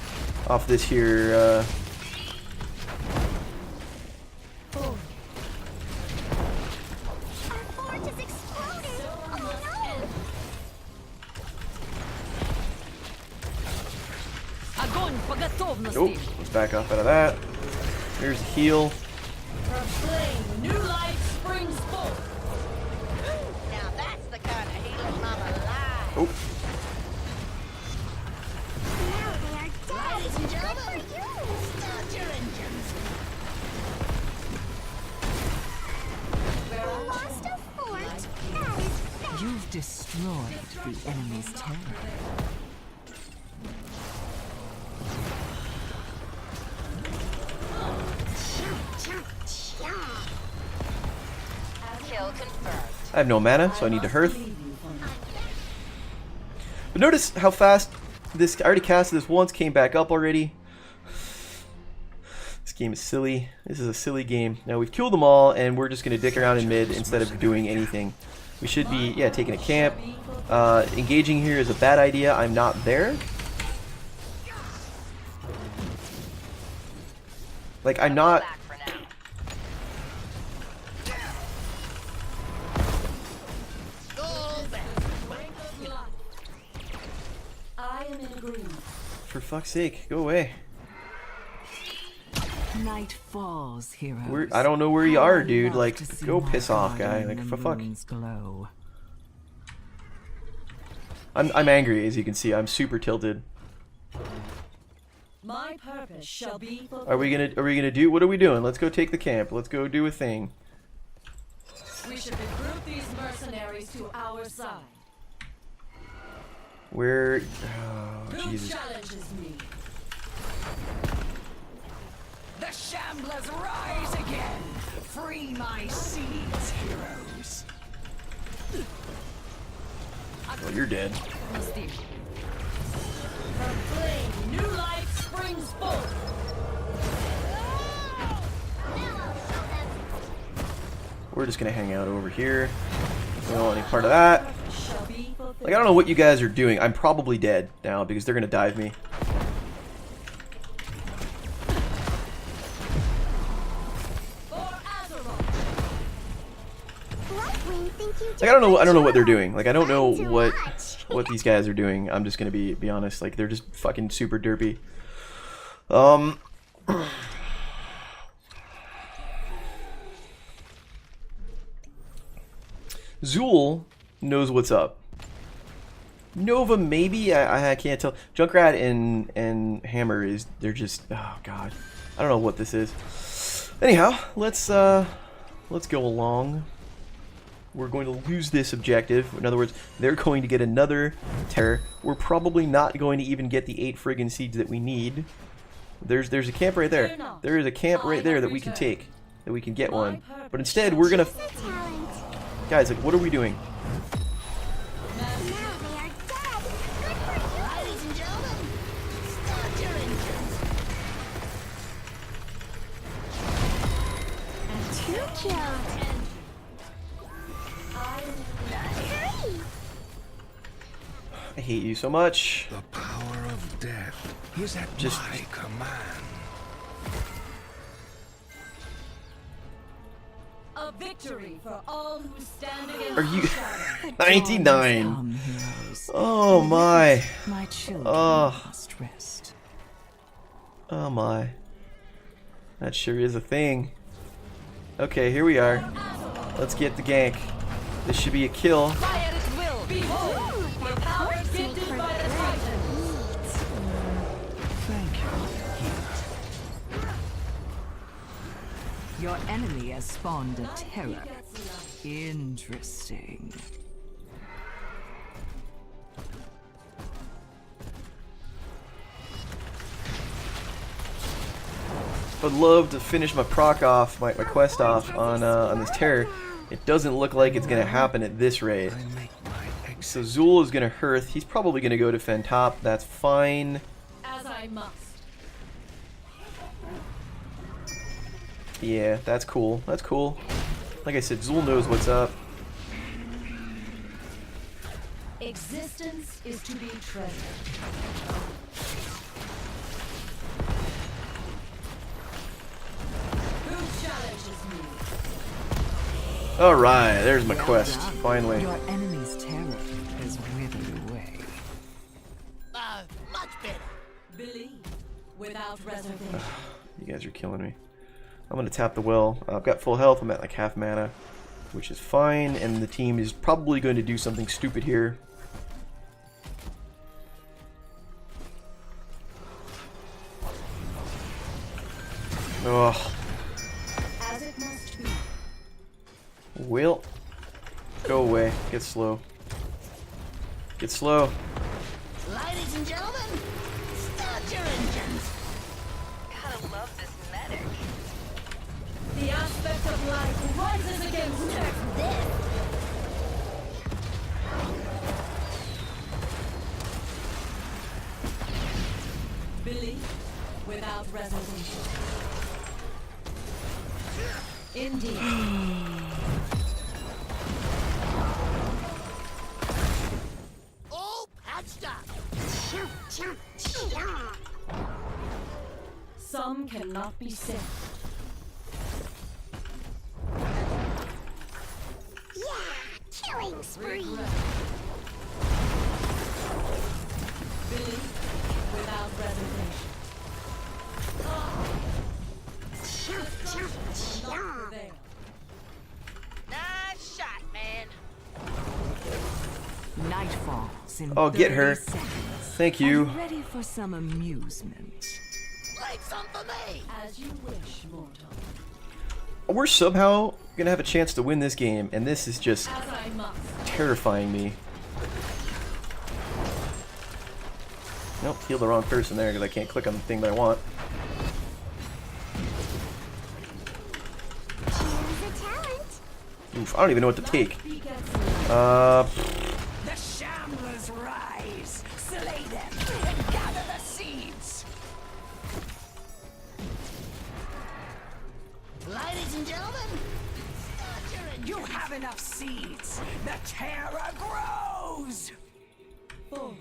off this here, Our fort is exploding. Oh Огонь по готовности. Nope. Let's back off out of that. Here's the heal. From flame, new life springs forth. Now that's the kind of healing mama lies. Oh. no. Now they are dead. Ladies and gentlemen, Good for you. start your engines. We lost a fort. That is bad. You've destroyed the enemy's terror. Kill confirmed. I have no mana, so I need to hearth. But notice how fast this... I already casted this once, came back up already. This game is silly. This is a silly game. Now we've killed them all, and we're just going to dick around in mid instead of doing anything. We should be, yeah, taking a camp. Engaging here is a bad idea. I'm not there. Like, I'm not... Back for now. Go back. I am in agreement. For fuck's sake, go away. Night falls, heroes. I don't know where you are, How I dude. love Like, to see go my piss off, guy. garden Like, in for the fuck. moon's glow. I'm angry, as you can see. I'm super tilted. My purpose shall be fulfilled. Are we gonna do? What are we doing? Let's go take the camp. Let's go do a thing. We should recruit these mercenaries to our side. Where? Oh, Who Jesus. challenges me? The Shamblers rise again! Free my seeds, heroes! Well, you're dead. From flame, new life springs forth. We're just gonna hang out over here. We don't want any part of that. Shall be fulfilled. Like, I don't know what you guys are doing. I'm probably dead now because they're gonna dive me. For Azeroth. Lightwing think you Like, I don't know did what they're well. doing. Like, I don't know Too what much. these guys are doing. I'm just gonna be honest. Like, they're just fucking super derpy. Zool knows what's up. Nova, maybe? I can't tell. Junkrat and Hammer is... They're just... Oh, God. I don't know what this is. Anyhow, let's go along. We're going to lose this objective. In other words, they're going to get another terror. We're probably not going to even get the 8 friggin' seeds that we need. There's a camp right there. There is a camp right there that we can take. That we can get one. But instead, we're gonna... Choose a talent. Guys, like, what are we doing? Now they are dead. Good for you. Ladies and gentlemen, start your engines. Two kills. Hurry. I hate you so much. The power of death is at Just- my command. Victory for all who stand against Are you the shadow. 99? Come, heroes. Oh my. My children Oh. must rest. Oh my. That sure is a thing. Okay, here we are. Let's get the gank. This should be a kill. Fight at its will. Behold, the power gifted by the Titans. Thank you. Your enemy has spawned a terror. Interesting. I'd love to finish my proc off, my quest off on this terror. It doesn't look like it's gonna happen at this rate. I make my exit. So Zul is gonna hearth. He's probably gonna go defend top. That's fine. As I must. Yeah, that's cool. That's cool. Like I said, Zul knows what's up. Existence is to be treasured. Who challenges me? Alright, there's my quest. Finally. Your enemy's terror has withered away. Much better. Believe without reservation. You guys are killing me. I'm gonna tap the well. I've got full health. I'm at like half mana, which is fine. And the team is probably going to do something stupid here. Ugh. As it must be. Will. Go away. Get slow. Get slow. Ladies and gentlemen, start your engines. Gotta love this medic. The aspect of life rises against death. Believe without reservation. Indeed. All patched up. Chomp, chomp, chomp. Some cannot be saved. Yeah, killing spree. Believe without reservation. Chomp, chomp, chomp. Prevail. Nice shot, man. Night falls in Oh, get her. 30 seconds. Thank Are you. ready for some amusement? Leave some for me. As you wish, mortal. We're somehow gonna have a chance to win this game, and this is just As I must. terrifying me. Nope, healed the wrong person there because I can't click on the thing that I want. Choose a talent. Oof, I don't even know what to take. Begets The shamblers rise. Slay them and gather the seeds. Ladies and gentlemen, start your engines. You have enough seeds. The terror grows. forward.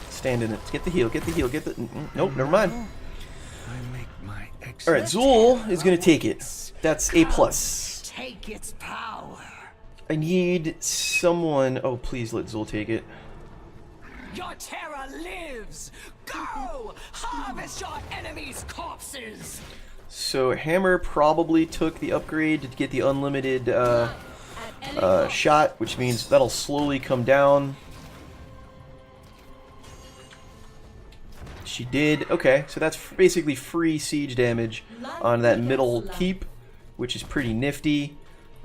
Stand in it. Get the heal, get the heal, get the... Nope, never mind. I make my exit. Alright, Zul is gonna take it. That's A+. Take its power. I need someone... Oh, please let Zul take it. Your terror lives. Go! Harvest your enemies' corpses. So Hammer probably took the upgrade to get the unlimited At any cost. shot, which means that'll slowly come down. She did. Okay, so that's basically free siege damage on that middle keep, which is pretty nifty.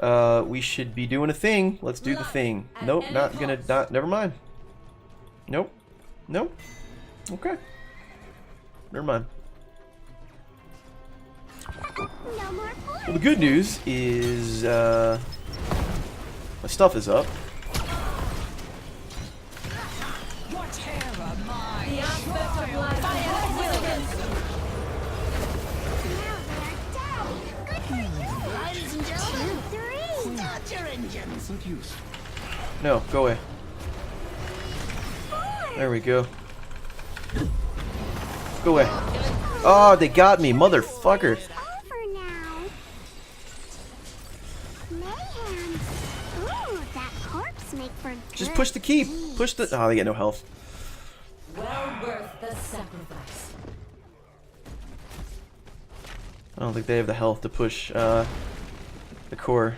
We should be doing a thing. Let's do the thing. Nope, not gonna... never mind. Nope. Nope. Okay. Never mind. No more Well, the good news is my stuff is up. Your terror mine. The aspect of life rises against you. Now they're dead. Good for you. Ladies and gentlemen, 2, 3. start your engines. No, go away. There we go. Go away. Oh, they got me, motherfucker. It's over now. Mayhem. Ooh, that corpse make for Just good push the key. Push the. Oh, they get no health. Well worth the sacrifice. I don't think they have the health to push the core.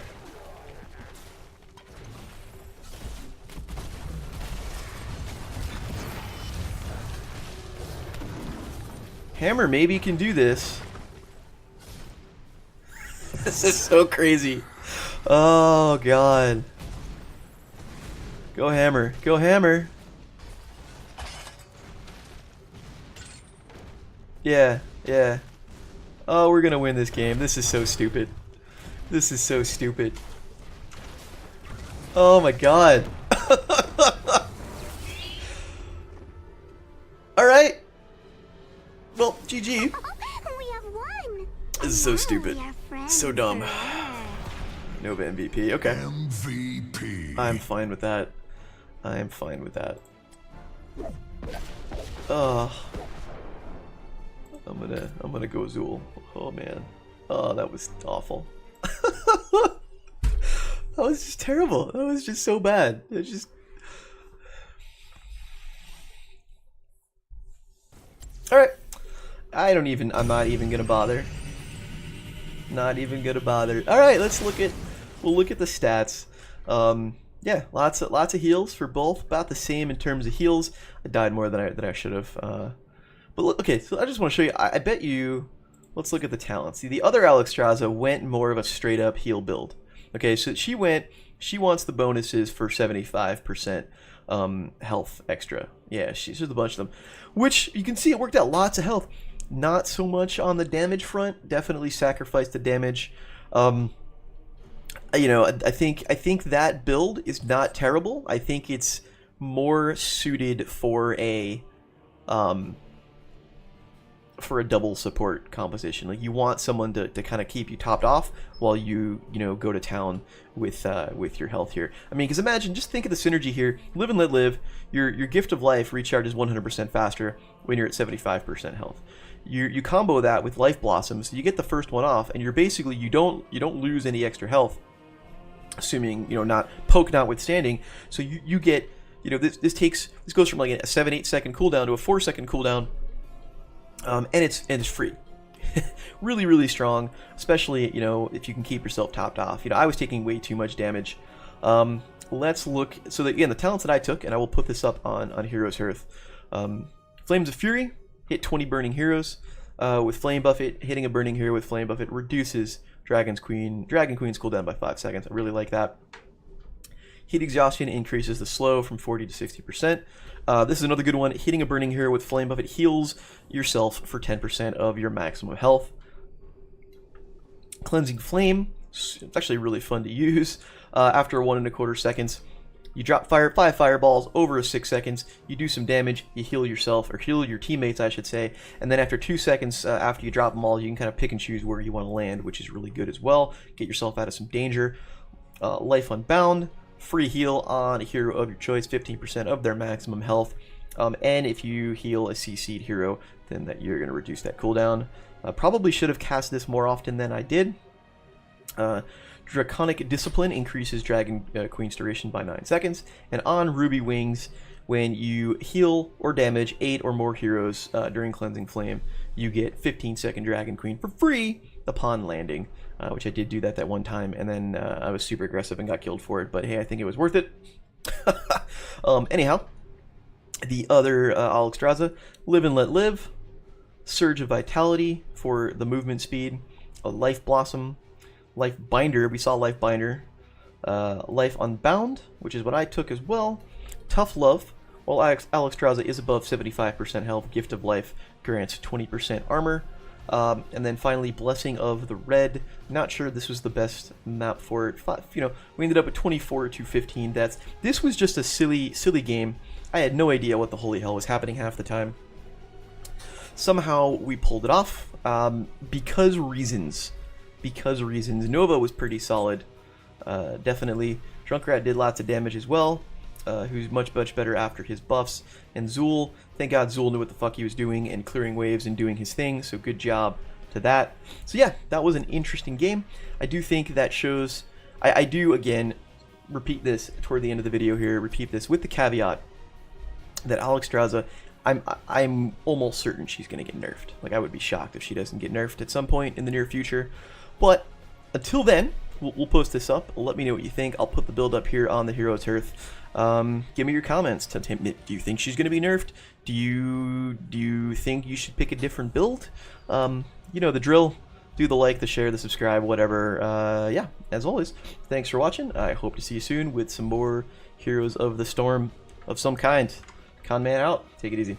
Hammer maybe can do this. This is so crazy. Oh god. Go Hammer. Go Hammer. Yeah, yeah. Oh, we're gonna win this game. This is so stupid. This is so stupid. Oh my god. Alright. Well, GG. We have won. This is so Now stupid. we are friends So dumb. forever. Nova MVP. Okay. MVP. I'm fine with that. I am fine with that. Oh. I'm gonna go Zool. Oh man. Oh, that was awful. That was just terrible. That was just so bad. It's just. All right. I'm not even gonna bother. Not even gonna bother. All right. We'll look at the stats. Yeah, lots of heals for both. About the same in terms of heals. I died more than I should have. But look, okay, so I just want to show you. I bet you. Let's look at the talents. See, the other Alexstrasza went more of a straight up heal build. Okay, so she wants the bonuses for 75% health extra. Yeah, she's just a bunch of them, which you can see it worked out. Lots of health. Not so much on the damage front. Definitely sacrificed the damage. You know, I think that build is not terrible. I think it's more suited for a double support composition. Like you want someone to kind of keep you topped off while you go to town with your health here. I mean, because imagine, just think of the synergy here. Live and let live. Your gift of life recharges 100% faster when you're at 75% health. You combo that with life blossoms. You get the first one off, and you're basically you don't lose any extra health, assuming not poke notwithstanding. So you get this goes from like a 7-8 second cooldown to a 4-second cooldown. And it's free. Really, really strong, especially if you can keep yourself topped off. I was taking way too much damage. Let's look. So that, again, the talents that I took, and I will put this up on Heroes Hearth. Flames of Fury hit 20 burning heroes. With Flame Buffet, hitting a burning hero with Flame Buffet reduces Dragon Queen's cooldown by 5 seconds. I really like that. Heat Exhaustion increases the slow from 40 to 60%. This is another good one. Hitting a burning hero with Flame Buffet heals yourself for 10% of your maximum health. Cleansing Flame, it's actually really fun to use. After 1.25 seconds, you drop 5 fireballs over 6 seconds. You do some damage, you heal yourself, or heal your teammates, I should say. And then after 2 seconds, after you drop them all, you can kind of pick and choose where you want to land, which is really good as well. Get yourself out of some danger. Life Unbound. Free heal on a hero of your choice, 15% of their maximum health. And if you heal a CC'd hero, then you're going to reduce that cooldown. Probably should have cast this more often than I did. Draconic Discipline increases Dragon Queen's duration by 9 seconds. And on Ruby Wings, when you heal or damage 8 or more heroes during Cleansing Flame, you get 15-second Dragon Queen for free upon landing. Which I did do that one time, and then I was super aggressive and got killed for it, but hey, I think it was worth it. Anyhow, the other Alexstrasza, Live and Let Live, Surge of Vitality for the movement speed, a Life Blossom, Life Binder, we saw Life Binder, Life Unbound, which is what I took as well, Tough Love, while Alexstrasza is above 75% health, Gift of Life grants 20% armor. And then finally, Blessing of the Red. Not sure this was the best map for it. We ended up at 24 to 15. This was just a silly game. I had no idea what the holy hell was happening half the time. Somehow we pulled it off. Because reasons. Nova was pretty solid. Definitely. Drunkrat did lots of damage as well. who's much better after his buffs, and Zool. Thank God Zool knew what the fuck he was doing and clearing waves and doing his thing, so good job to that. So yeah, that was an interesting game. I do think that shows, I do again repeat this toward the end of the video here, repeat this with the caveat that Alexstrasza, I'm almost certain she's going to get nerfed. Like, I would be shocked if she doesn't get nerfed at some point in the near future. But until then, we'll post this up. Let me know what you think. I'll put the build up here on the Hero's Hearth. Give me your comments. Do you think she's going to be nerfed? Do you think you should pick a different build? You know the drill. Do the like, the share, the subscribe, whatever. Yeah, as always, thanks for watching. I hope to see you soon with some more Heroes of the Storm of some kind. Con Man out. Take it easy.